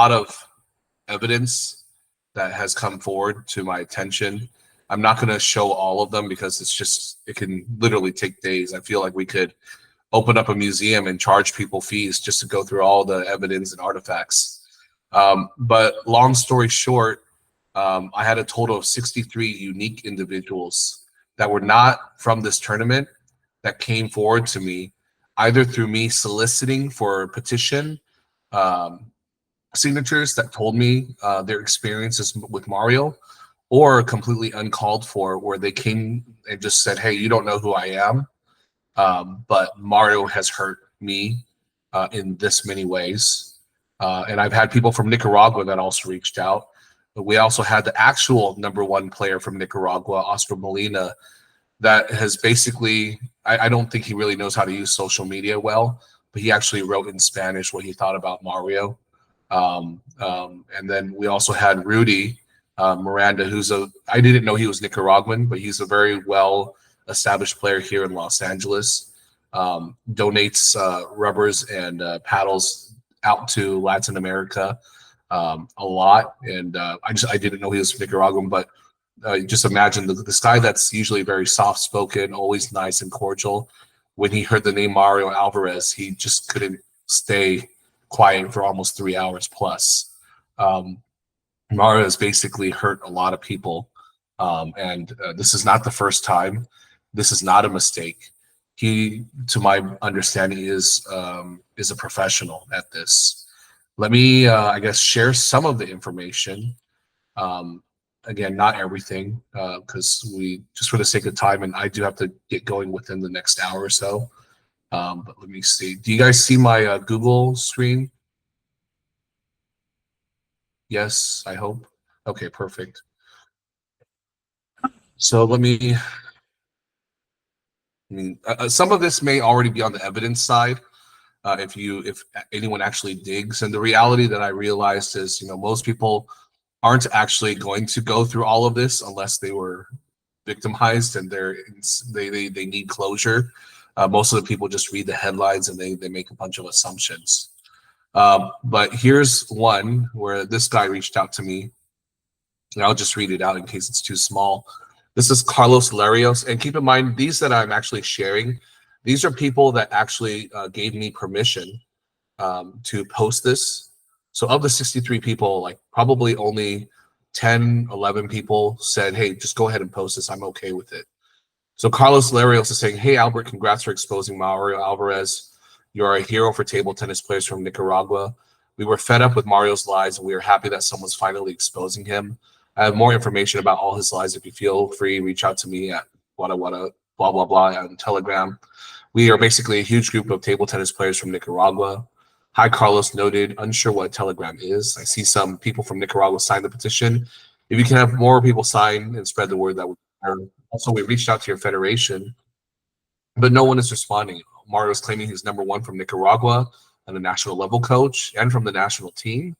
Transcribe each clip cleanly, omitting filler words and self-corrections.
lot of evidence that has come forward to my attention. I'm not going to show all of them because it can literally take days. I feel like we could open up a museum and charge people fees just to go through all the evidence and artifacts. But long story short, I had a total of 63 unique individuals that were not from this tournament that came forward to me, either through me soliciting for a petition, signatures that told me their experiences with Mario, or completely uncalled for, where they came and just said, hey, you don't know who I am, but Mario has hurt me in this many ways. And I've had people from Nicaragua that also reached out. But we also had the actual #1 player from Nicaragua, Oscar Molina, that has basically, I don't think he really knows how to use social media well, but he actually wrote in Spanish what he thought about Mario. And then we also had Rudy Miranda, I didn't know he was Nicaraguan, but he's a very well established player here in Los Angeles. Donates rubbers and paddles out to Latin America a lot. And I didn't know he was Nicaraguan, but just imagine this guy that's usually very soft-spoken, always nice and cordial. When he heard the name Mario Alvarez, he just couldn't stay quiet for almost 3 hours plus. Mario has basically hurt a lot of people, and this is not the first time. This is not a mistake. He, to my understanding, is a professional at this. Let me, I guess, share some of the information. Again, not everything, because just for the sake of time, and I do have to get going within the next hour or so. But let me see. Do you guys see my Google screen? Yes, I hope. Okay, perfect. So some of this may already be on the evidence side, if anyone actually digs. And the reality that I realized is, most people aren't actually going to go through all of this unless they were victimized and they need closure. Most of the people just read the headlines and they make a bunch of assumptions. But here's one where this guy reached out to me, and I'll just read it out in case it's too small. This is Carlos Larios, and keep in mind, these that I'm actually sharing, these are people that actually gave me permission to post this. So of the 63 people, like probably only 10, 11 people said, hey, just go ahead and post this. I'm okay with it. So Carlos Larios is saying, hey, Albert, congrats for exposing Mario Alvarez. You're a hero for table tennis players from Nicaragua. We were fed up with Mario's lies, and we are happy that someone's finally exposing him. I have more information about all his lies. If you feel free, reach out to me at wada wada blah blah blah on Telegram. We are basically a huge group of table tennis players from Nicaragua. Hi, Carlos noted, unsure what Telegram is. I see some people from Nicaragua sign the petition. If you can have more people sign and spread the word, that would be better. Also, we reached out to your federation, but no one is responding. Mario is claiming he's #1 from Nicaragua and a national level coach and from the national team.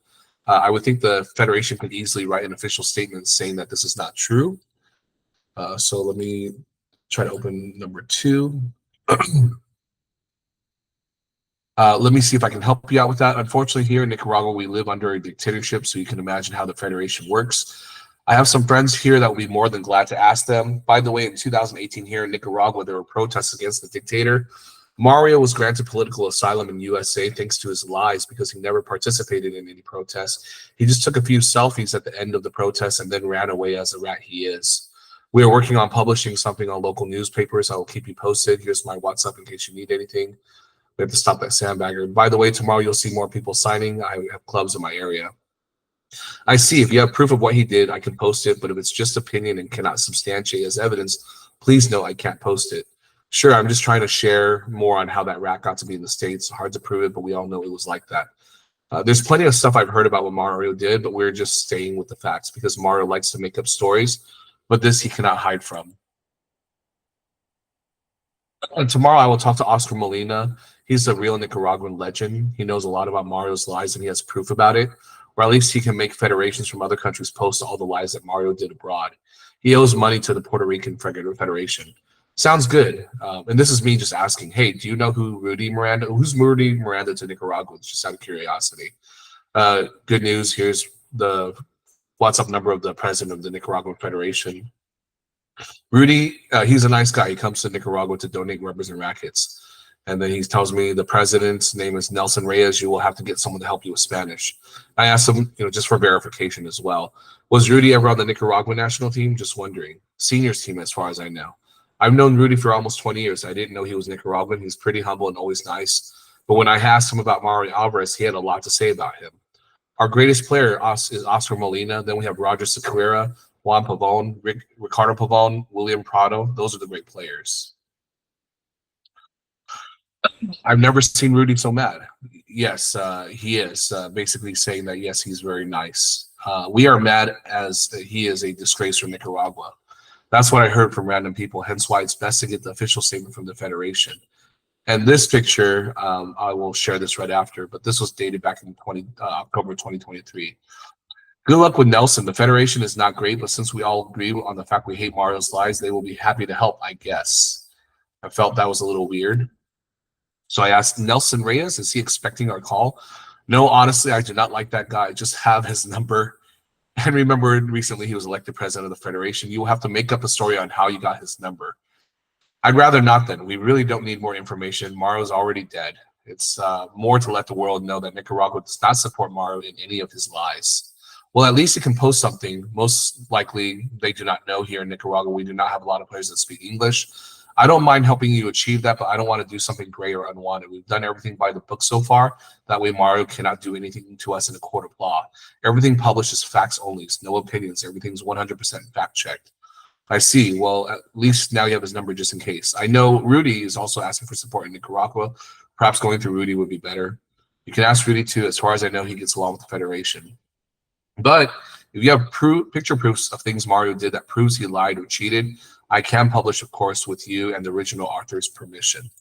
I would think the federation could easily write an official statement saying that this is not true. So let me try to open #2. Let me see if I can help you out with that. Unfortunately, here in Nicaragua, we live under a dictatorship, so you can imagine how the federation works. I have some friends here that would be more than glad to ask them. By the way, in 2018 here in Nicaragua, there were protests against the dictator. Mario was granted political asylum in USA thanks to his lies because he never participated in any protests. He just took a few selfies at the end of the protest and then ran away as a rat he is. We are working on publishing something on local newspapers. I will keep you posted. Here's my WhatsApp in case you need anything. We have to stop that sandbagger. By the way, tomorrow you'll see more people signing. I have clubs in my area. I see. If you have proof of what he did, I can post it. But if it's just opinion and cannot substantiate as evidence, please know I can't post it. Sure, I'm just trying to share more on how that rat got to be in the States. Hard to prove it, but we all know it was like that. There's plenty of stuff I've heard about what Mario did, but we're just staying with the facts because Mario likes to make up stories, but this he cannot hide from. And tomorrow I will talk to Oscar Molina. He's a real Nicaraguan legend. He knows a lot about Mario's lies and he has proof about it, or at least he can make federations from other countries post all the lies that Mario did abroad. He owes money to the Puerto Rican Federation. Sounds good. And this is me just asking, hey, do you know who's Rudy Miranda to Nicaragua? Just out of curiosity. Good news. Here's the WhatsApp number of the president of the Nicaraguan Federation. Rudy, he's a nice guy. He comes to Nicaragua to donate rubbers and rackets. And then he tells me the president's name is Nelson Reyes. You will have to get someone to help you with Spanish. I asked him, just for verification as well. Was Rudy ever on the Nicaraguan national team? Just wondering. Seniors team, as far as I know. I've known Rudy for almost 20 years. I didn't know he was Nicaraguan. He's pretty humble and always nice. But when I asked him about Mario Alvarez, he had a lot to say about him. Our greatest player is Oscar Molina. Then we have Roger Sequeira, Juan Pavon, Ricardo Pavon, William Prado. Those are the great players. I've never seen Rudy so mad. Yes, he is basically saying that, yes, he's very nice. We are mad as he is a disgrace for Nicaragua. That's what I heard from random people, hence why it's best to get the official statement from the Federation. And this picture, I will share this right after, but this was dated back in October 2023. Good luck with Nelson. The Federation is not great, but since we all agree on the fact we hate Mario's lies, they will be happy to help, I guess. I felt that was a little weird. So I asked Nelson Reyes, is he expecting our call? No, honestly, I do not like that guy. Just have his number. And remember, recently he was elected president of the Federation. You will have to make up a story on how you got his number. I'd rather not then. We really don't need more information. Mario's already dead. It's more to let the world know that Nicaragua does not support Mario in any of his lies. Well, at least he can post something. Most likely, they do not know here in Nicaragua. We do not have a lot of players that speak English. I don't mind helping you achieve that, but I don't want to do something gray or unwanted. We've done everything by the book so far. That way, Mario cannot do anything to us in a court of law. Everything published is facts only, no opinions. Everything's 100% fact-checked. I see. Well, at least now you have his number just in case. I know Rudy is also asking for support in Nicaragua. Perhaps going through Rudy would be better. You can ask Rudy too. As far as I know, he gets along with the Federation. But if you have picture proofs of things Mario did that proves he lied or cheated, I can publish, of course, with you and the original author's permission.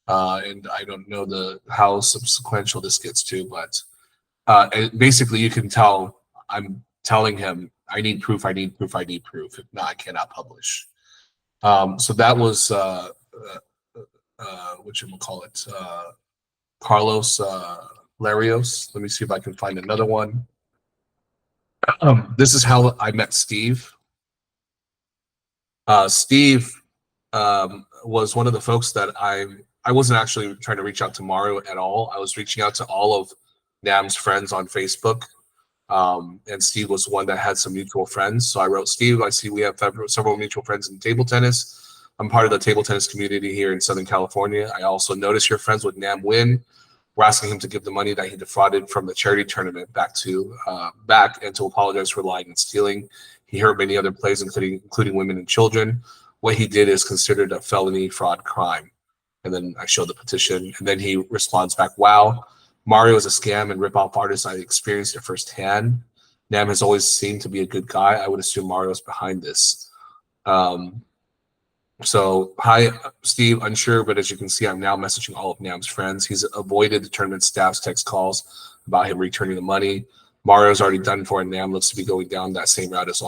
And I don't know how subsequential this gets to, but basically you can tell I'm telling him, I need proof, I need proof, I need proof. If not, I cannot publish. So that was, whatchamacallit, Carlos Larios. Let me see if I can find another one. This is how I met Steve. Steve was one of the folks that I wasn't actually trying to reach out to Mario at all. I was reaching out to all of Nam's friends on Facebook. And Steve was one that had some mutual friends. So I wrote, Steve, I see we have several mutual friends in table tennis. I'm part of the table tennis community here in Southern California. I also noticed you're friends with Nam Nguyen. We're asking him to give the money that he defrauded from the charity tournament back and to apologize for lying and stealing. He hurt many other players, including women and children. What he did is considered a felony fraud crime. And then I showed the petition, and then he responds back, wow, Mario is a scam and rip-off artist. I experienced it firsthand. Nam has always seemed to be a good guy. I would assume Mario's behind this. So, hi, Steve, unsure, but as you can see, I'm now messaging all of Nam's friends. He's avoided the tournament staff's text calls about him returning the money. Mario's already done for, and Nam looks to be going down that same route as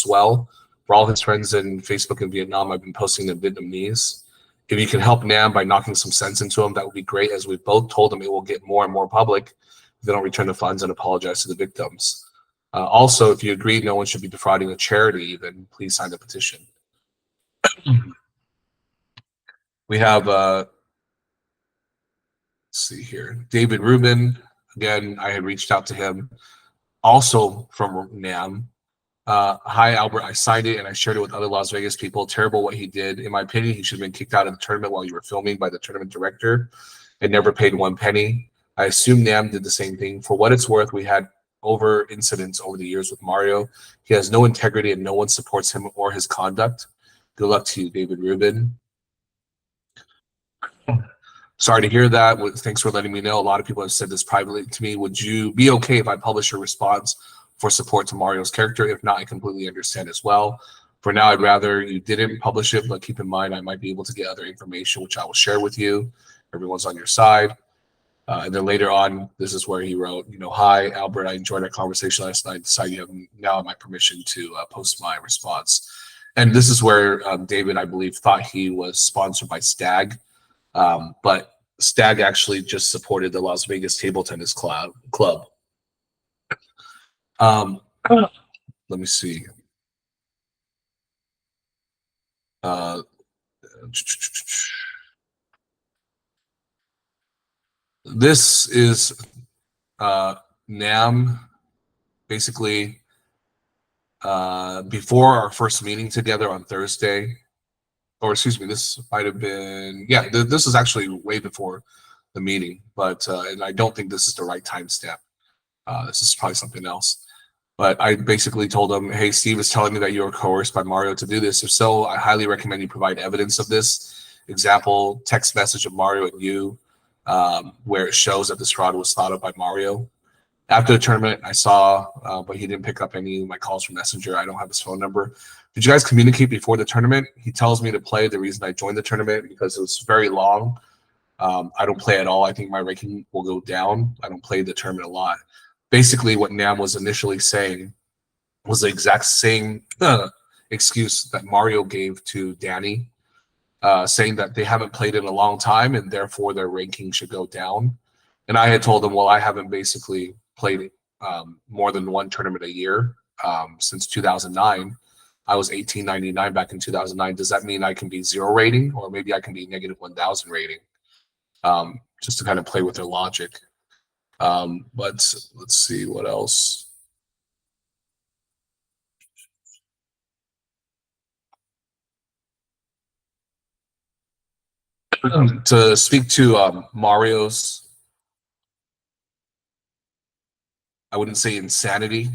well. For all his friends in Facebook in Vietnam, I've been posting in Vietnamese. If you can help Nam by knocking some sense into him, that would be great, as we both told him it will get more and more public if they don't return the funds and apologize to the victims. Also, if you agree no one should be defrauding a charity, then please sign the petition. We have, let's see here, David Rubin. Again, I had reached out to him, also from Nam. Hi, Albert. I signed it and I shared it with other Las Vegas people. Terrible what he did. In my opinion, he should have been kicked out of the tournament while you were filming by the tournament director and never paid 1 penny. I assume Nam did the same thing. For what it's worth, we had incidents over the years with Mario. He has no integrity and no one supports him or his conduct. Good luck to you, David Rubin. Sorry to hear that. Thanks for letting me know. A lot of people have said this privately to me. Would you be okay if I publish your response for support to Mario's character? If not, I completely understand as well. For now, I'd rather you didn't publish it, but keep in mind I might be able to get other information, which I will share with you. Everyone's on your side. And then later on, this is where he wrote, hi, Albert, I enjoyed our conversation last night. Decided you have now my permission to post my response. And this is where David, I believe, thought he was sponsored by Stag. But Stag actually just supported the Las Vegas Table Tennis Club. Um, let me see. Uh, this is Nam basically before our first meeting together on Thursday, or excuse me, this might have been, yeah, this is actually way before the meeting, but and I don't think this is the right timestamp. This is probably something else. But I basically told him, hey, Steve is telling me that you were coerced by Mario to do this. If so, I highly recommend you provide evidence of this. Example, text message of Mario and you, where it shows that this fraud was thought of by Mario. After the tournament, I saw, but he didn't pick up any of my calls from Messenger. I don't have his phone number. Did you guys communicate before the tournament? He tells me to play. The reason I joined the tournament because it was very long. I don't play at all. I think my ranking will go down. I don't play the tournament a lot. Basically, what Nam was initially saying was the exact same excuse that Mario gave to Danny, saying that they haven't played in a long time and therefore their ranking should go down. And I had told him, well, I haven't basically played more than one tournament a year since 2009. I was 1899 back in 2009. Does that mean I can be 0 rating, or maybe I can be negative 1,000 rating? Just to kind of play with their logic. But let's see what else. To speak to Mario's, I wouldn't say insanity,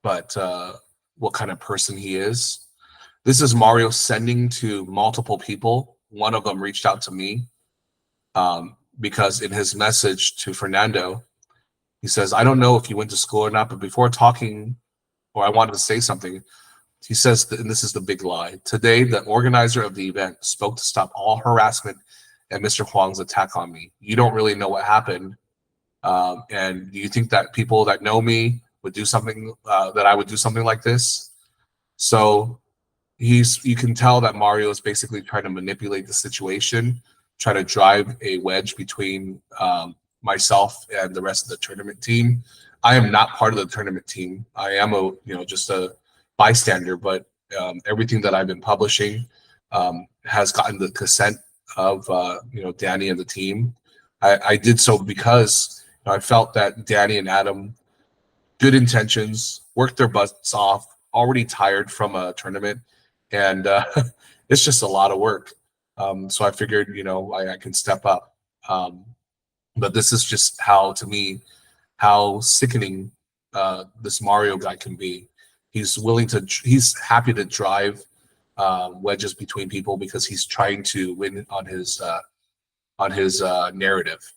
but what kind of person he is. This is Mario sending to multiple people. One of them reached out to me because in his message to Fernando, he says, I don't know if you went to school or not, but before talking, or I wanted to say something, he says, and this is the big lie, today the organizer of the event spoke to stop all harassment and Mr. Huang's attack on me. You don't really know what happened. And do you think that people that know me would do something, that I would do something like this? So you can tell that Mario is basically trying to manipulate the situation, try to drive a wedge between myself and the rest of the tournament team. I am not part of the tournament team. I am just a bystander, but everything that I've been publishing has gotten the consent of Danny and the team. I did so because I felt that Danny and Adam, good intentions, worked their butts off, already tired from a tournament, and it's just a lot of work. So I figured, I can step up. But this is just to me, how sickening this Mario guy can be. He's happy to drive wedges between people because he's trying to win on his narrative.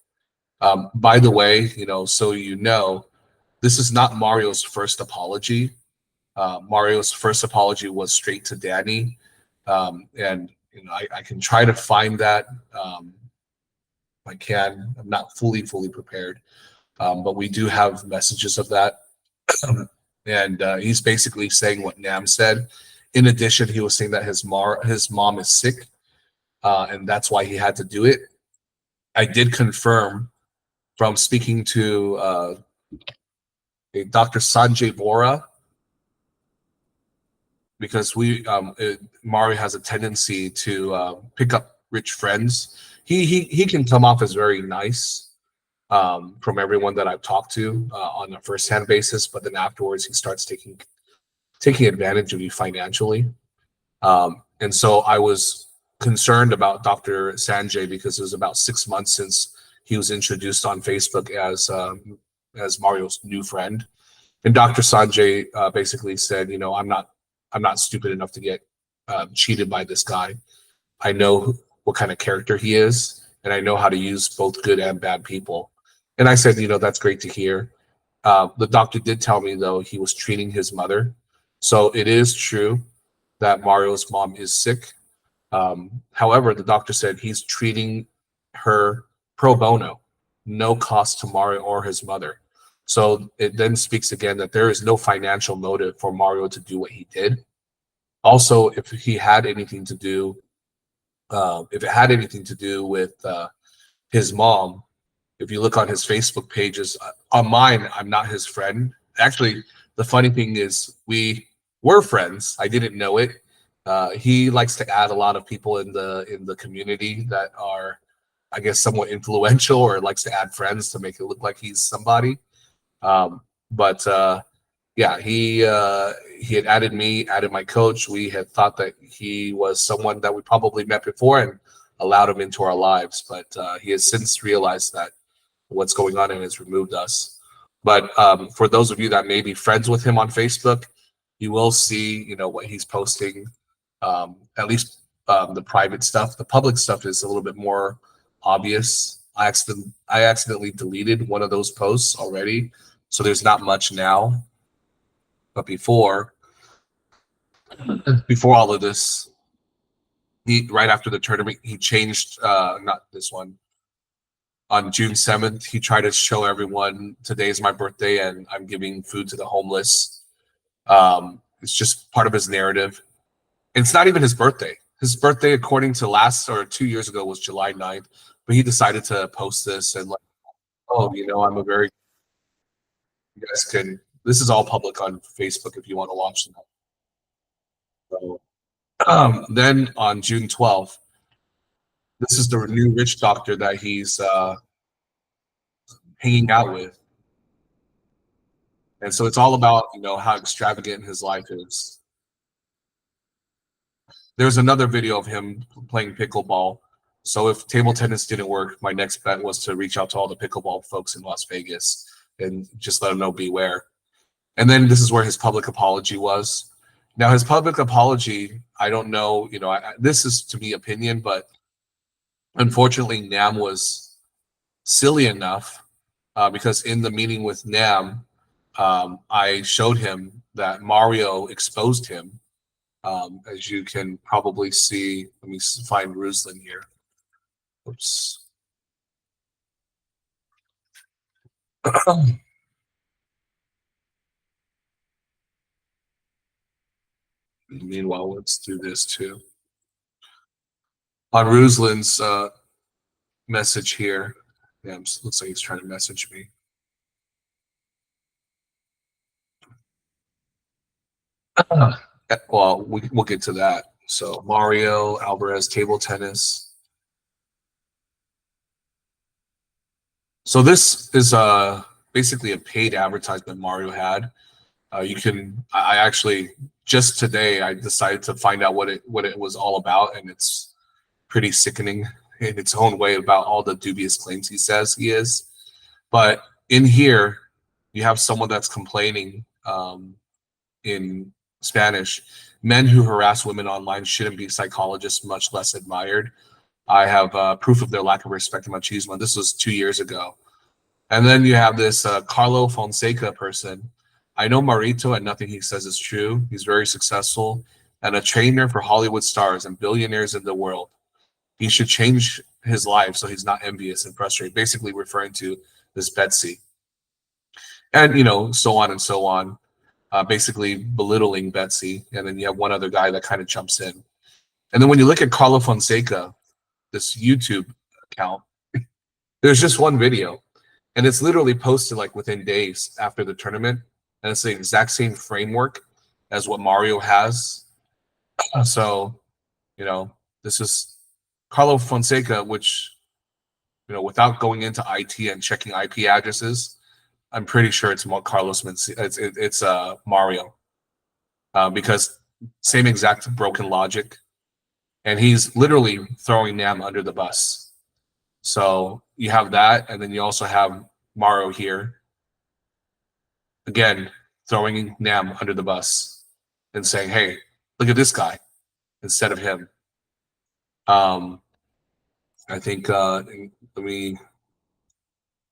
By the way, so this is not Mario's first apology. Mario's first apology was straight to Danny, and I can try to find that. I can. I'm not fully prepared, but we do have messages of that. And he's basically saying what Nam said. In addition, he was saying that his mom is sick, and that's why he had to do it. I did confirm from speaking to Dr. Sanjay Vora, because Mario has a tendency to pick up rich friends. He can come off as very nice from everyone that I've talked to on a first-hand basis, but then afterwards he starts taking advantage of you financially. And so I was concerned about Dr. Sanjay because it was about 6 months since he was introduced on Facebook as Mario's new friend. And Dr. Sanjay basically said, I'm not stupid enough to get cheated by this guy. I know what kind of character he is, and I know how to use both good and bad people. And I said, that's great to hear. The doctor did tell me, though, he was treating his mother. So it is true that Mario's mom is sick. However, the doctor said he's treating her pro bono, no cost to Mario or his mother. So it then speaks again that there is no financial motive for Mario to do what he did. Also, if he had anything to do, if it had anything to do with his mom, if you look on his Facebook pages, on mine, I'm not his friend. actually, the funny thing is we were friends. I didn't know it. He likes to add a lot of people in the community that are, I guess, somewhat influential, or likes to add friends to make it look like he's somebody. Um, but yeah, he had added me, added my coach. We had thought that he was someone that we probably met before and allowed him into our lives, but he has since realized that what's going on and has removed us. But for those of you that may be friends with him on Facebook, you will see, what he's posting. At least the private stuff. The public stuff is a little bit more obvious. I accidentally deleted one of those posts already, so there's not much now. But before all of this, he right after the tournament, he changed. Not this one. On June 7th, he tried to show everyone today's my birthday and I'm giving food to the homeless. It's just part of his narrative. It's not even his birthday. His birthday, according to last or 2 years ago, was July 9th. But he decided to post this and like, oh, I'm a very, you guys can, this is all public on Facebook if you want to watch that. So, then on June 12th, this is the new rich doctor that he's hanging out with. And so it's all about, how extravagant his life is. There's another video of him playing pickleball. So if table tennis didn't work, my next bet was to reach out to all the pickleball folks in Las Vegas and just let them know beware. And then this is where his public apology was. Now his public apology, I don't know, this is to me opinion, but unfortunately Nam was silly enough because in the meeting with Nam, I showed him that Mario exposed him. As you can probably see, let me find Ruslan here. Oops. Meanwhile, let's do this too. On Ruslan's message here, yeah, looks like he's trying to message me. Well, we'll get to that. So Mario Alvarez table tennis. So this is basically a paid advertisement Mario had. I actually just today I decided to find out what it was all about, and it's pretty sickening in its own way about all the dubious claims he says he is. But in here, you have someone that's complaining in Spanish. Men who harass women online shouldn't be psychologists, much less admired. I have proof of their lack of respect and machismo. This was 2 years ago. And then you have this Carlo Fonseca person. I know Marito, and nothing he says is true. He's very successful and a trainer for Hollywood stars and billionaires in the world. He should change his life so he's not envious and frustrated, basically referring to this Betsy. And, so on and so on, basically belittling Betsy. And then you have one other guy that kind of jumps in. And then when you look at Carlo Fonseca, this YouTube account, there's just one video. And it's literally posted like within days after the tournament. And it's the exact same framework as what Mario has. So, this is Carlo Fonseca, which, without going into IT and checking IP addresses, I'm pretty sure it's Carlos Mencia. It's Mario, because same exact broken logic, and he's literally throwing Nam under the bus. So you have that, and then you also have Mario here, again throwing Nam under the bus and saying, "Hey, look at this guy," instead of him. I think let me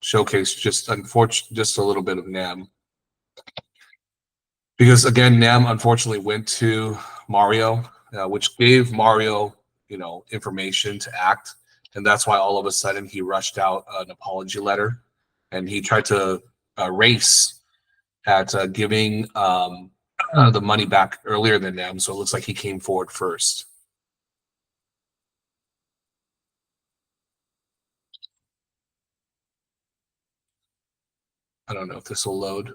showcase just a little bit of Nam, because again, Nam unfortunately went to Mario, which gave Mario, information to act, and that's why all of a sudden he rushed out an apology letter, and he tried to race at giving the money back earlier than Nam, so it looks like he came forward first. I don't know if this will load.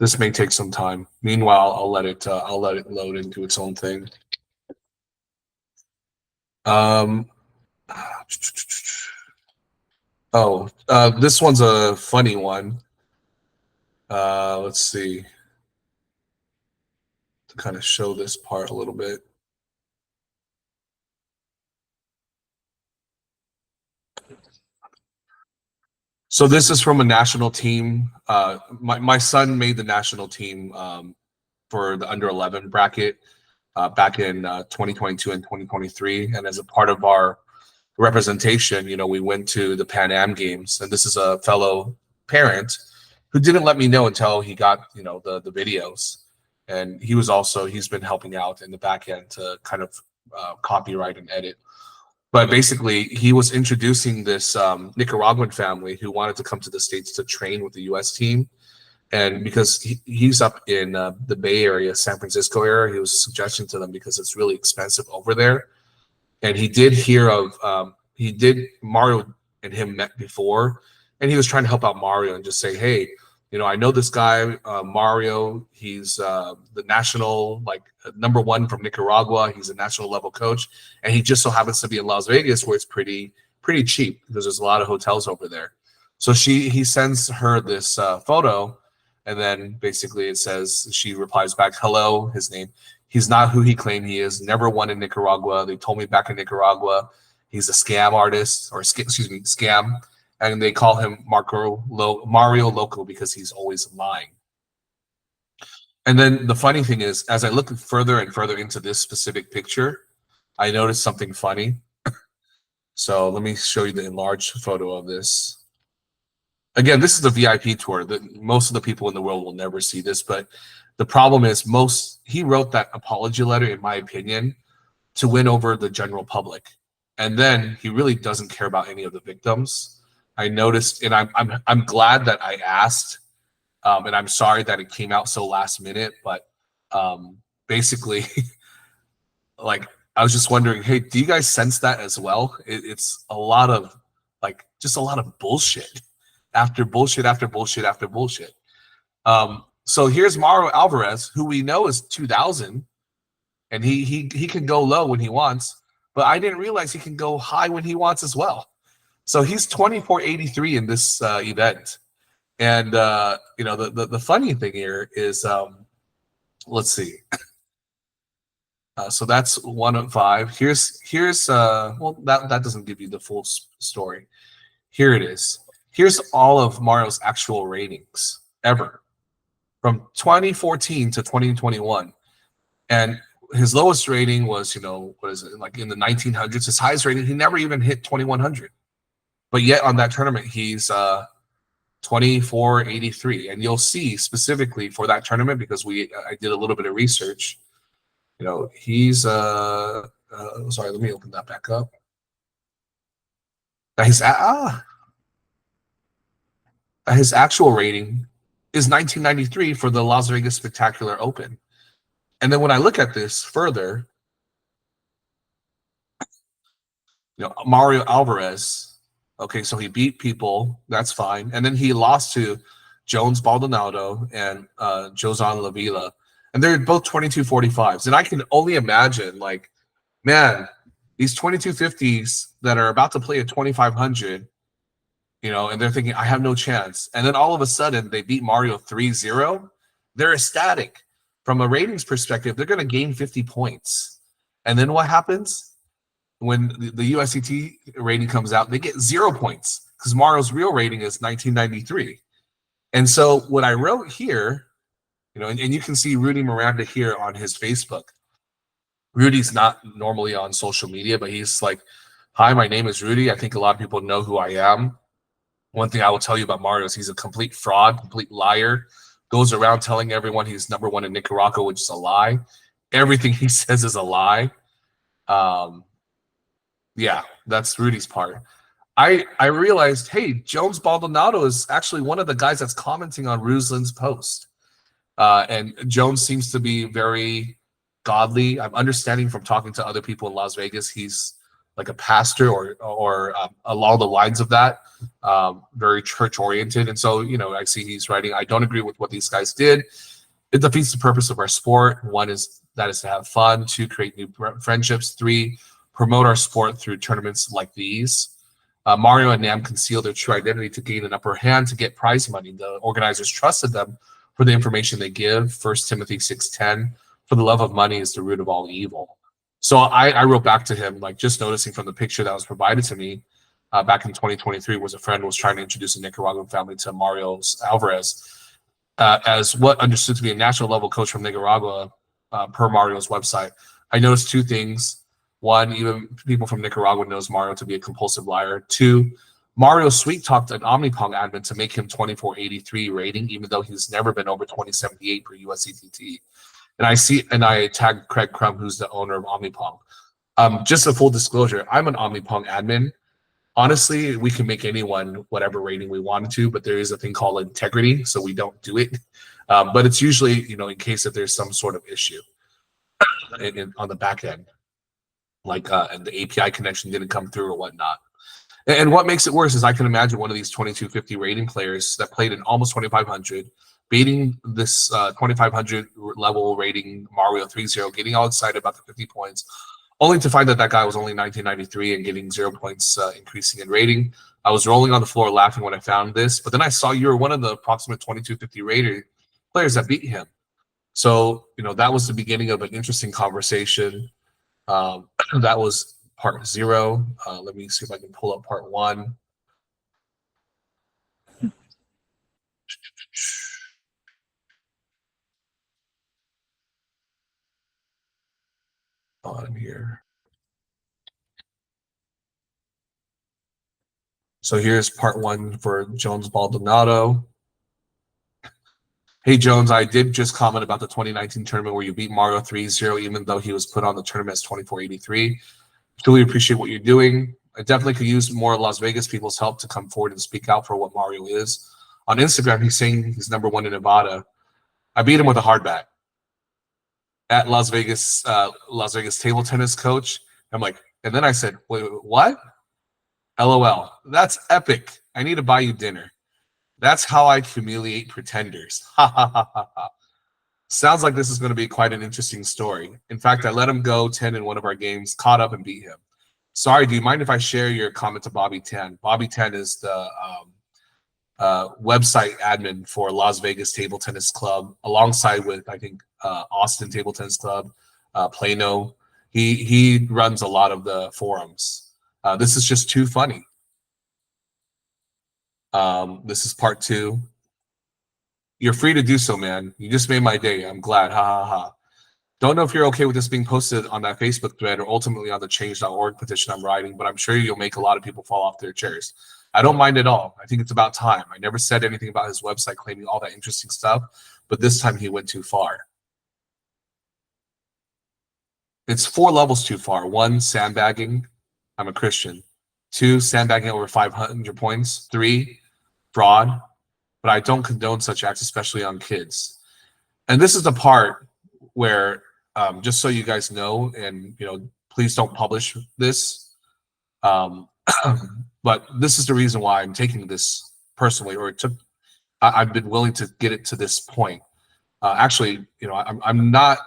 This may take some time. Meanwhile, I'll let it load into its own thing. This one's a funny one. Let's see. To kind of show this part a little bit. So this is from a national team. My son made the national team for the under 11 bracket back in 2022 and 2023, and as a part of our representation, we went to the Pan Am Games, and this is a fellow parent who didn't let me know until he got the videos, and he's been helping out in the back end to kind of copyright and edit. But basically, he was introducing this Nicaraguan family who wanted to come to the States to train with the U.S. team. And because he's up in the Bay Area, San Francisco area, he was suggesting to them because it's really expensive over there. And he did hear of, Mario and him met before, and he was trying to help out Mario and just say, hey, I know this guy, Mario, he's the national, #1 from Nicaragua. He's a national level coach. And he just so happens to be in Las Vegas, where it's pretty cheap because there's a lot of hotels over there. So he sends her this photo, and then basically it says, she replies back, hello, his name. He's not who he claimed he is. Never won in Nicaragua. They told me back in Nicaragua, he's a scam artist, scam. And they call him Mario Loco because he's always lying. And then the funny thing is, as I look further and further into this specific picture, I noticed something funny. So let me show you the enlarged photo of this. Again, this is the VIP tour. Most of the people in the world will never see this, but the problem is he wrote that apology letter, in my opinion, to win over the general public. And then he really doesn't care about any of the victims. I noticed, and I'm glad that I asked, and I'm sorry that it came out so last minute, but basically, I was just wondering, hey, do you guys sense that as well? It's a lot of just a lot of bullshit after bullshit after bullshit after bullshit. So here's Mario Alvarez, who we know is 2000, and he can go low when he wants, but I didn't realize he can go high when he wants as well. So he's 2483 in this event. And the funny thing here is, let's see. So that's 1 of 5. Here's that doesn't give you the full story. Here it is. Here's all of Mario's actual ratings ever from 2014 to 2021. And his lowest rating was, what is it, in the 1900s. His highest rating, he never even hit 2100. But yet on that tournament, he's 2483. And you'll see specifically for that tournament, because I did a little bit of research, he's sorry, let me open that back up. His actual rating is 1993 for the Las Vegas Spectacular Open. And then when I look at this further, Mario Alvarez, okay, so he beat people, that's fine. And then he lost to Jones Baldonado and Josan Lavila. And they're both 2245s. And I can only imagine, man, these 2250s that are about to play at 2500, and they're thinking, I have no chance. And then all of a sudden, they beat Mario 3-0. They're ecstatic. From a ratings perspective, they're going to gain 50 points. And then what happens? When the USCT rating comes out, they get 0 points because Mario's real rating is 1993. And so what I wrote here, and you can see Rudy Miranda here on his Facebook. Rudy's not normally on social media, but he's like, hi, my name is Rudy. I think a lot of people know who I am. One thing I will tell you about Mario is he's a complete fraud, complete liar, goes around telling everyone he's #1 in Nicaragua, which is a lie. Everything he says is a lie. Yeah, that's Rudy's part. I realized, hey, Jones Baldonado is actually one of the guys that's commenting on Ruslan's post. And Jones seems to be very godly. I'm understanding from talking to other people in Las Vegas, he's like a pastor or along the lines of that. very church oriented. And so, I see he's writing, I don't agree with what these guys did. It defeats the purpose of our sport. One is to have fun. Two, create new friendships. Three, promote our sport through tournaments like these. Mario and Nam conceal their true identity to gain an upper hand to get prize money. The organizers trusted them for the information they give. 1 Timothy 6:10, for the love of money is the root of all evil. So I wrote back to him, like, just noticing from the picture that was provided to me back in 2023, was a friend was trying to introduce a Nicaraguan family to Mario Alvarez as what understood to be a national level coach from Nicaragua per Mario's website. I noticed two things. One, even people from Nicaragua knows Mario to be a compulsive liar. Two, Mario sweet talked an Omnipong admin to make him 2483 rating, even though he's never been over 2078 per USCTT. And I tagged Craig Crum, who's the owner of Omnipong. Just a full disclosure, I'm an Omnipong admin. Honestly, we can make anyone whatever rating we wanted to, but there is a thing called integrity, so we don't do it. But it's usually, in case that there's some sort of issue on the back end, like and the API connection didn't come through or whatnot. And what makes it worse is I can imagine one of these 2250 rating players that played in almost 2500, beating this 2500 level rating Mario 3-0, getting all excited about the 50 points, only to find that guy was only 1993 and getting 0 points, increasing in rating. I was rolling on the floor laughing when I found this, but then I saw you were one of the approximate 2250 rated players that beat him. So, that was the beginning of an interesting conversation. That was part 0. Let me see if I can pull up part 1. On here. So here's part 1 for Jones Baldonado. Hey, Jones, I did just comment about the 2019 tournament where you beat Mario 3-0, even though he was put on the tournament as 2483. Truly appreciate what you're doing. I definitely could use more Las Vegas people's help to come forward and speak out for what Mario is. On Instagram, he's saying he's #1 in Nevada. I beat him with a hard bat at Las Vegas table tennis coach. I'm like, and then I said, wait, what? LOL. That's epic. I need to buy you dinner. That's how I humiliate pretenders. Ha ha ha ha ha. Sounds like this is going to be quite an interesting story. In fact, I let him go 10 in one of our games, caught up and beat him. Sorry, do you mind if I share your comment to Bobby 10? Bobby 10 is the website admin for Las Vegas Table Tennis Club, alongside with, I think, Austin Table Tennis Club, Plano. He runs a lot of the forums. This is just too funny. This is part 2. You're free to do so, man. You just made my day. I'm glad. Ha ha ha. Don't know if you're okay with this being posted on that Facebook thread or ultimately on the change.org petition I'm writing, but I'm sure you'll make a lot of people fall off their chairs. I don't mind at all. I think it's about time. I never said anything about his website claiming all that interesting stuff, but this time he went too far. It's 4 levels too far. 1, sandbagging. I'm a Christian. 2, sandbagging over 500 points. 3, fraud. But I don't condone such acts, especially on kids. And this is the part where, just so you guys know, and please don't publish this. But this is the reason why I'm taking this personally, or I've been willing to get it to this point. Actually, I'm not,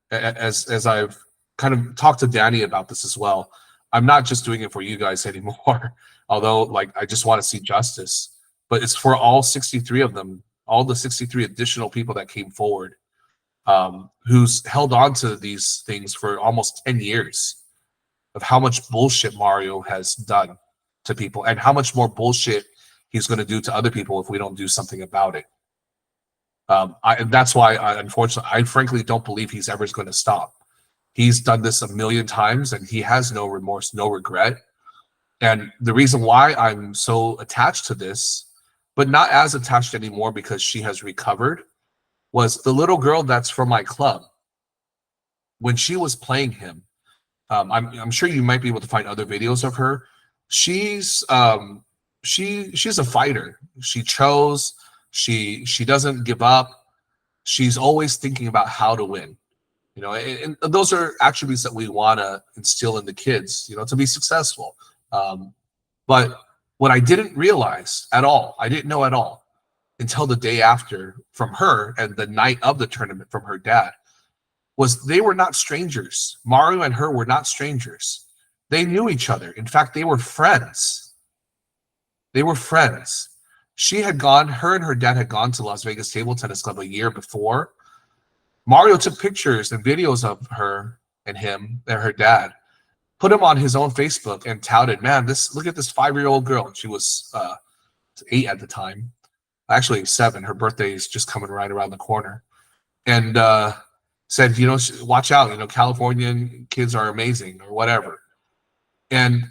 as I've kind of talked to Danny about this as well. I'm not just doing it for you guys anymore. Although, I just want to see justice. But it's for all 63 of them, all the 63 additional people that came forward, who's held on to these things for almost 10 years, of how much bullshit Mario has done to people and how much more bullshit he's going to do to other people if we don't do something about it. That's why, unfortunately, I frankly don't believe he's ever going to stop. He's done this a million times and he has no remorse, no regret. And the reason why I'm so attached to this, but not as attached anymore because she has recovered, was the little girl that's from my club. When she was playing him, I'm sure you might be able to find other videos of her. She's a fighter. She chose. She doesn't give up. She's always thinking about how to win. And those are attributes that we want to instill in the kids, to be successful. But What I didn't realize at all, I didn't know at all until the day after from her and the night of the tournament from her dad, was they were not strangers. Mario and her were not strangers. They knew each other. In fact, they were friends. They were friends. Her and her dad had gone to Las Vegas Table Tennis Club a year before. Mario took pictures and videos of her and him and her dad, put him on his own Facebook and touted, man, look at this 5-year-old girl. And she was 8 at the time. Actually 7. Her birthday is just coming right around the corner. And said, watch out, Californian kids are amazing or whatever. And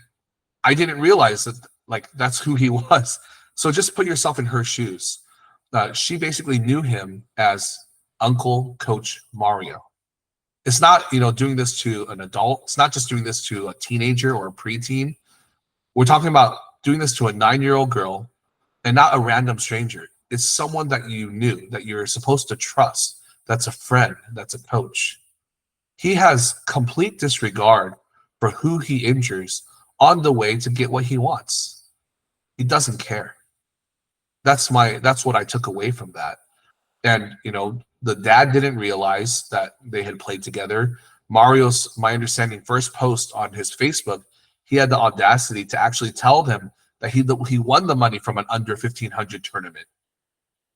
I didn't realize that, that's who he was. So just put yourself in her shoes. She basically knew him as Uncle Coach Mario. It's not, doing this to an adult. It's not just doing this to a teenager or a preteen. We're talking about doing this to a 9-year-old girl and not a random stranger. It's someone that you knew, that you're supposed to trust. That's a friend. That's a coach. He has complete disregard for who he injures on the way to get what he wants. He doesn't care. That's what I took away from that. And, the dad didn't realize that they had played together. Mario's, my understanding, first post on his Facebook, he had the audacity to actually tell them that he won the money from an under 1,500 tournament.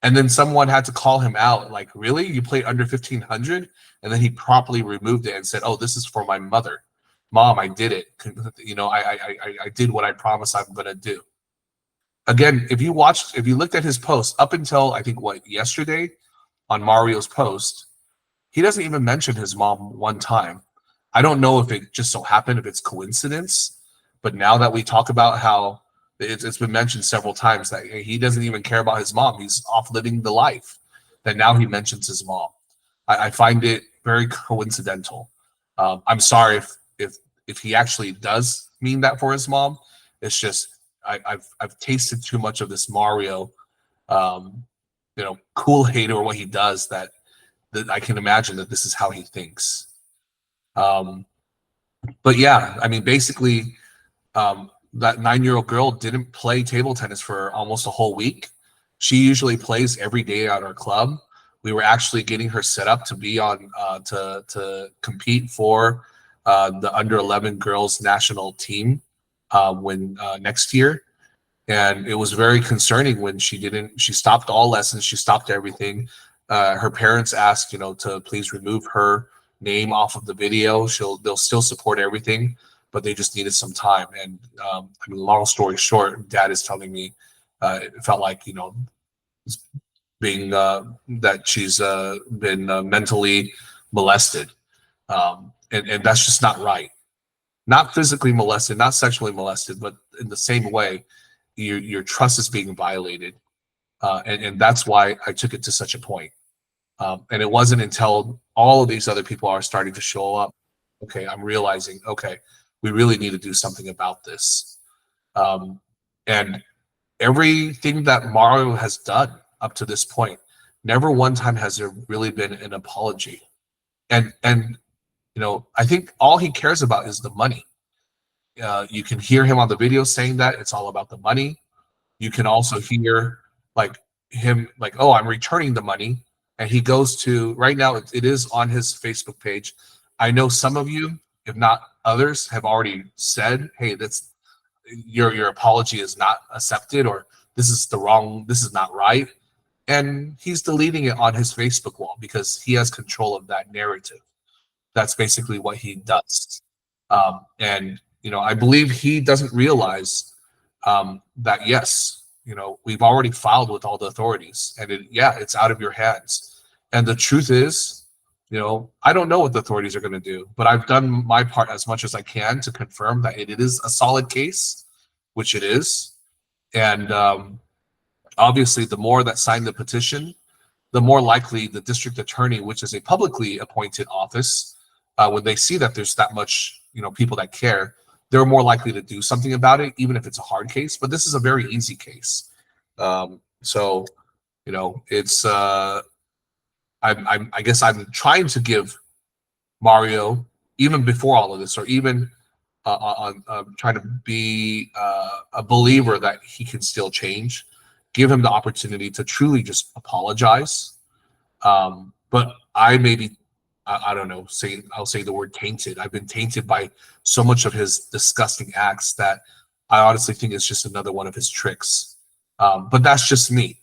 And then someone had to call him out, like, really? You played under 1,500? And then he promptly removed it and said, oh, this is for my mother. Mom, I did it. I did what I promised I'm going to do. Again, if you looked at his post up until, I think, yesterday on Mario's post, he doesn't even mention his mom one time. I don't know if it just so happened, if it's coincidence, but now that we talk about how it's been mentioned several times that he doesn't even care about his mom. He's off living the life. That now he mentions his mom. I find it very coincidental. I'm sorry if he actually does mean that for his mom. It's just I've tasted too much of this Mario, Kool-Aid or what he does that I can imagine that this is how he thinks. But yeah, I mean, basically, that 9-year-old girl didn't play table tennis for almost a whole week. She usually plays every day at our club. We were actually getting her set up to be on to compete for the under 11 girls national team when next year. And it was very concerning when she stopped all lessons. She stopped everything. Her parents asked, to please remove her name off of the video. They'll still support everything, but they just needed some time. And long story short, Dad is telling me it felt like, being that she's been mentally molested. And that's just not right. Not physically molested, not sexually molested, but in the same way, your trust is being violated. And that's why I took it to such a point. And it wasn't until all of these other people are starting to show up, okay, I'm realizing, okay, we really need to do something about this. And everything that Mario has done up to this point, never one time has there really been an apology. And I think all he cares about is the money. You can hear him on the video saying that it's all about the money. You can also hear him oh, I'm returning the money. And he goes to, right now, it is on his Facebook page. I know some of you, if not others, have already said, hey, that's your apology is not accepted, or this is not right. And he's deleting it on his Facebook wall because he has control of that narrative. That's basically what he does. And I believe he doesn't realize that, yes, we've already filed with all the authorities, and it's out of your hands. And the truth is, I don't know what the authorities are going to do, but I've done my part as much as I can to confirm that it is a solid case, which it is. And obviously, the more that sign the petition, the more likely the district attorney, which is a publicly appointed office, when they see that there's that much, people that care, they're more likely to do something about it, even if it's a hard case. But this is a very easy case. So, it's I guess I'm trying to give Mario, even before all of this, or even trying to be a believer that he can still change. Give him the opportunity to truly just apologize. But I maybe, I don't know, I'll say the word tainted. I've been tainted by so much of his disgusting acts that I honestly think it's just another one of his tricks. But that's just me.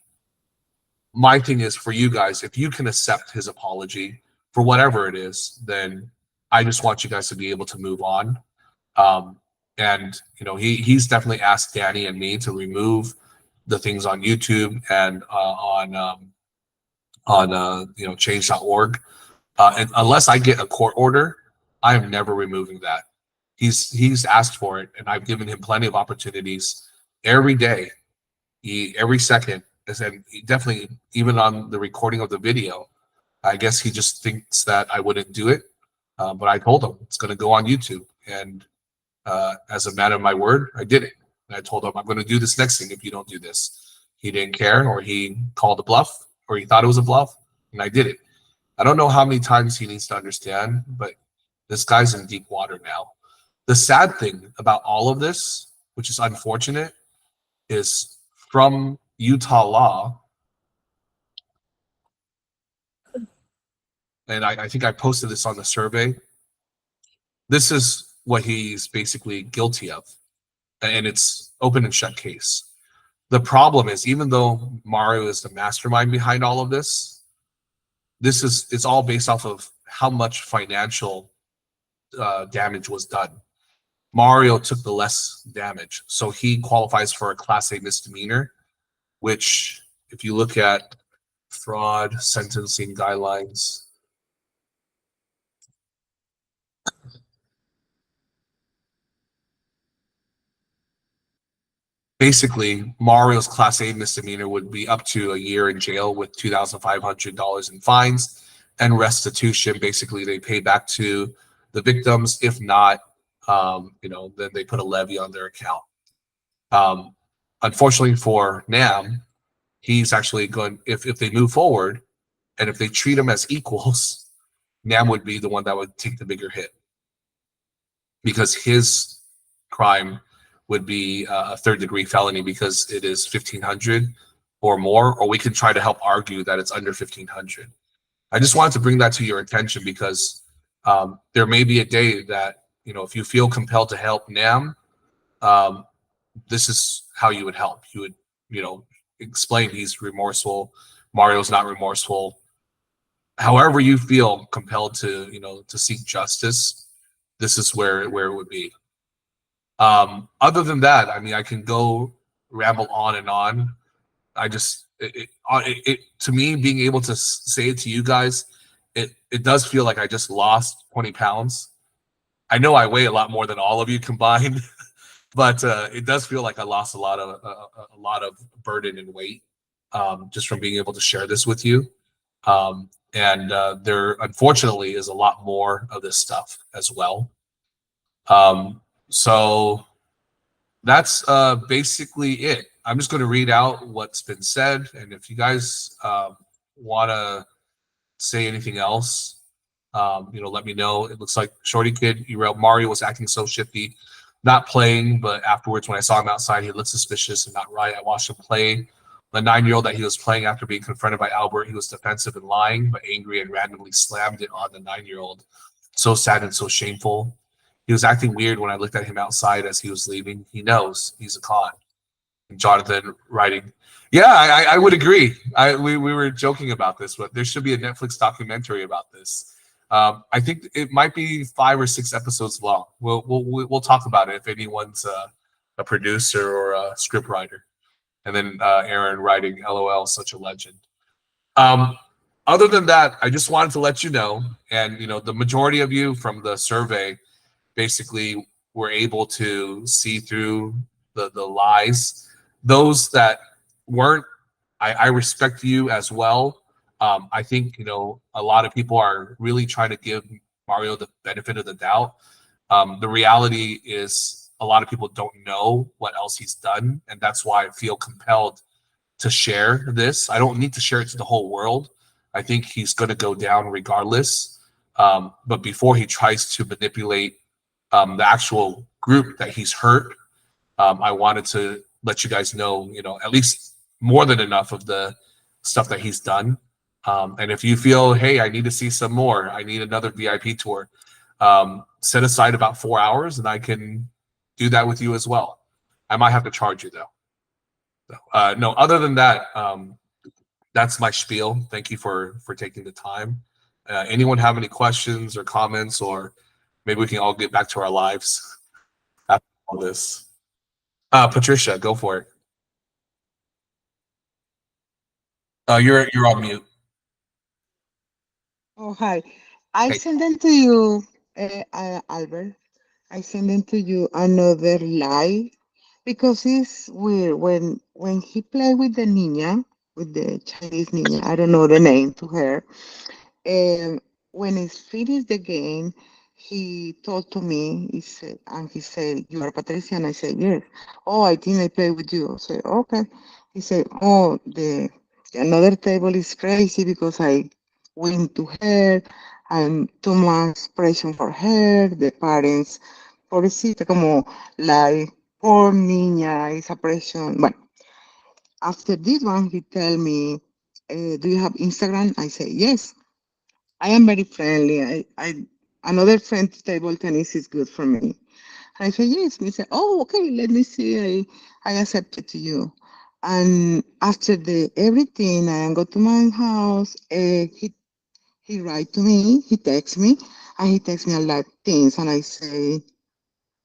My thing is for you guys, if you can accept his apology for whatever it is, then I just want you guys to be able to move on. And he's definitely asked Danny and me to remove the things on YouTube and on change.org. And unless I get a court order, I am never removing that. He's asked for it, and I've given him plenty of opportunities every day, every second. And he definitely, even on the recording of the video, I guess he just thinks that I wouldn't do it. But I told him it's going to go on YouTube, and as a man of my word, I did it. And I told him I'm going to do this next thing if you don't do this. He didn't care, or he called a bluff, or he thought it was a bluff, and I did it. I don't know how many times he needs to understand, but this guy's in deep water now. The sad thing about all of this, which is unfortunate, is from Utah law, and I think I posted this on the survey. This is what he's basically guilty of, and it's open and shut case. The problem is, even though Mario is the mastermind behind all of this, it's all based off of how much financial damage was done. Mario took the less damage, so he qualifies for a Class A misdemeanor, which, if you look at fraud sentencing guidelines, basically Mario's Class A misdemeanor would be up to a year in jail with $2,500 in fines and restitution. Basically, they pay back to the victims. If not, then they put a levy on their account. Unfortunately for Nam, he's actually going, if they move forward and if they treat him as equals, Nam would be the one that would take the bigger hit, because his crime would be a third-degree felony because it is 1,500 or more, or we can try to help argue that it's under 1,500. I just wanted to bring that to your attention because there may be a day that, if you feel compelled to help Nam, this is how you would help. You would, explain he's remorseful, Mario's not remorseful. However you feel compelled to, to seek justice, this is where it would be. Other than that, I mean, I can go ramble on and on. I just, to me, being able to say it to you guys, it does feel like I just lost 20 pounds. I know I weigh a lot more than all of you combined, but it does feel like I lost a lot of burden and weight just from being able to share this with you. And there, unfortunately, is a lot more of this stuff as well. So that's basically it. I'm just going to read out what's been said, and if you guys want to say anything else, let me know. It looks like Shorty Kid, you wrote, Mario was acting so shifty, not playing, but afterwards when I saw him outside, he looked suspicious and not right. I watched him play the 9-year-old that he was playing after being confronted by Albert. He was defensive and lying, but angry, and randomly slammed it on the 9-year-old. So sad and so shameful. He was acting weird when I looked at him outside as he was leaving. He knows he's a con. And Jonathan writing, yeah, I would agree. We were joking about this, but there should be a Netflix documentary about this. I think it might be 5 or 6 episodes long. We'll talk about it if anyone's a producer or a script writer. And then Aaron writing, LOL, such a legend. Other than that, I just wanted to let you know, and the majority of you from the survey basically were able to see through the lies. Those that weren't, I respect you as well. I think a lot of people are really trying to give Mario the benefit of the doubt. The reality is a lot of people don't know what else he's done, and that's why I feel compelled to share this. I don't need to share it to the whole world. I think he's going to go down regardless. But before he tries to manipulate the actual group that he's hurt. I wanted to let you guys know, at least more than enough of the stuff that he's done. And if you feel, hey, I need to see some more, I need another VIP tour, set aside about 4 hours and I can do that with you as well. I might have to charge you though. No, other than that, that's my spiel. Thank you for taking the time. Anyone have any questions or comments, or maybe we can all get back to our lives after all this? Patricia, go for it. You're on mute. Oh, hi. I Hey, send them to you, Albert. I send them to you another live because it's weird when he play with the niña, with the Chinese niña. I don't know the name to her. And when he finished the game, he told to me, he said, "You are Patricia," and I said, "Yes." "Oh, I think I play with you." I said, "Okay." He said, "Oh, the another table is crazy because I went to her and too much pressure for her. The parents, pobrecita, como like poor niña, esa presión." But after this one, he tell me, "Do you have Instagram?" I say, "Yes." I am very friendly. I another friend table tennis is good for me. I said yes. He said, "Oh, okay. Let me see. I accept it to you." And after the everything, I go to my house. He write to me. He texts me, and he texts me a lot of things. And I say,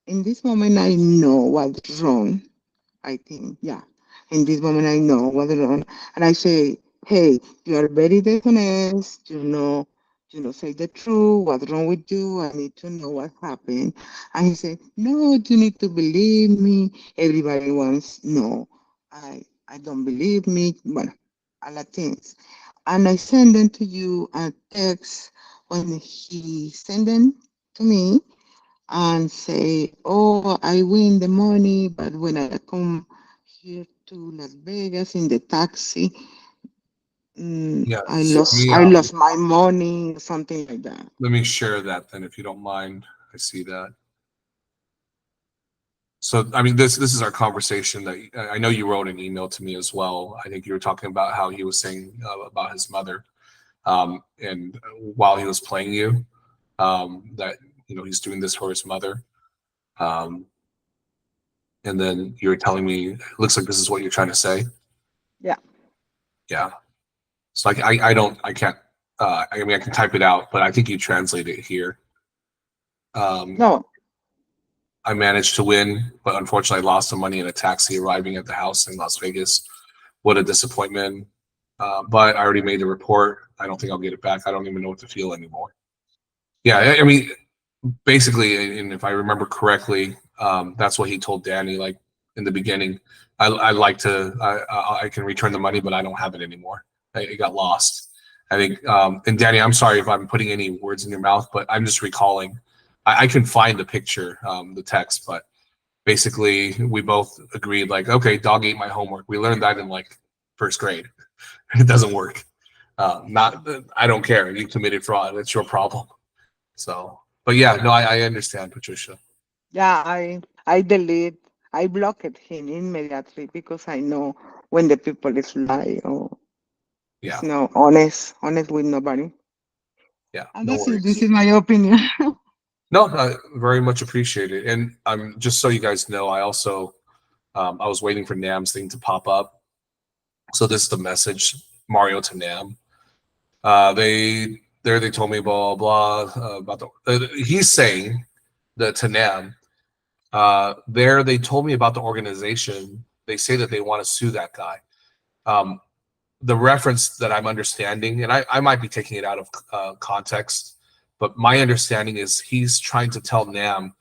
in this moment, I know what's wrong. I think, yeah. In this moment, I know what's wrong, and I say, "Hey, you are very dishonest. Say the truth. What's wrong with you? I need to know what happened." And he said, "No, you need to believe me. Everybody wants no. I don't believe me. Well, a lot of things." And I send them to you a text when he send them to me and say, "Oh, I win the money, but when I come here to Las Vegas in the taxi, yes. I lost my money," something like that. Let me share that then, if you don't mind. I see that. So, I mean, this is our conversation that I know you wrote an email to me as well. I think you were talking about how he was saying about his mother, and while he was playing you, that he's doing this for his mother, um, and then you were telling me it looks like this is what you're trying to say. Yeah. Yeah. So I can't. I mean, I can type it out, but I think you translate it here. Um, No. I managed to win, but unfortunately, I lost some money in a taxi arriving at the house in Las Vegas. What a disappointment. But I already made the report. I don't think I'll get it back. I don't even know what to feel anymore. Yeah, I mean, basically, and if I remember correctly, that's what he told Danny. Like in the beginning, I like to, I can return the money, but I don't have it anymore. It got lost. I think, and Danny, I'm sorry if I'm putting any words in your mouth, but I'm just recalling. I can find the picture, the text, but basically we both agreed like, okay, dog ate my homework. We learned that in like first grade. It doesn't work. Not, I don't care. You committed fraud. It's your problem. So, but yeah, no, I understand, Patricia. Yeah, I blocked him immediately because I know when the people is lie or Yeah, is not honest with nobody. yeah, And no that's it. This worries. is my opinion. No, I very much appreciate it. And I'm just so you guys know, I also I was waiting for Nam's thing to pop up. So this is the message, Mario to Nam. They told me blah blah blah about the. He's saying that to Nam. There they told me about the organization. They say that they want to sue that guy. Um, the reference that I'm understanding, and I might be taking it out of context, but my understanding is he's trying to tell Nam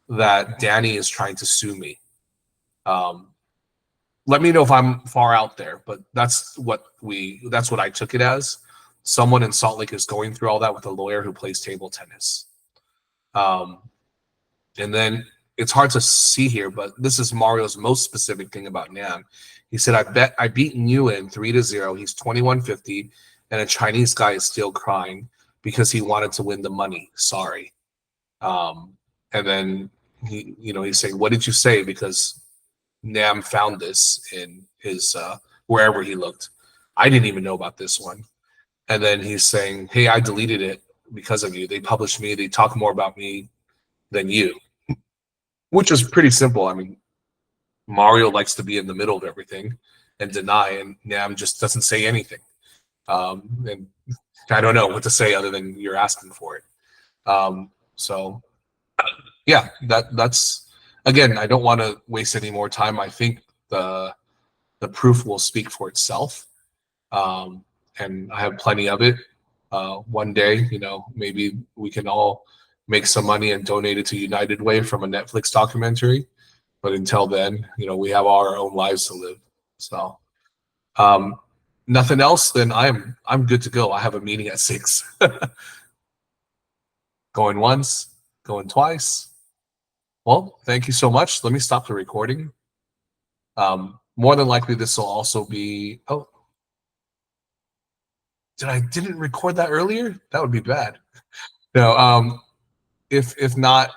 that Danny is trying to sue me. Um, let me know if I'm far out there, but that's what I took it as. Someone in Salt Lake is going through all that with a lawyer who plays table tennis. Um, and then it's hard to see here, but this is Mario's most specific thing about Nam. He said, "I bet I beaten you in 3-0. He's 2150, and a Chinese guy is still crying because he wanted to win the money. Sorry." Um, and then he's saying, what did you say? Because Nam found this in his wherever he looked. I didn't even know about this one. And then he's saying, hey, I deleted it because of you. They published me. They talk more about me than you, which is pretty simple. I mean, Mario likes to be in the middle of everything and deny, and Nam just doesn't say anything. And I don't know what to say other than you're asking for it. So yeah, that's again, I don't want to waste any more time. I think the proof will speak for itself. And I have plenty of it. One day, maybe we can all make some money and donate it to United Way from a Netflix documentary. But until then, we have our own lives to live. So, nothing else. Then I'm good to go. I have a meeting at 6. Going once, going twice. Well, thank you so much. Let me stop the recording. More than likely, this will also be. Oh, didn't record that earlier? That would be bad. No. If not,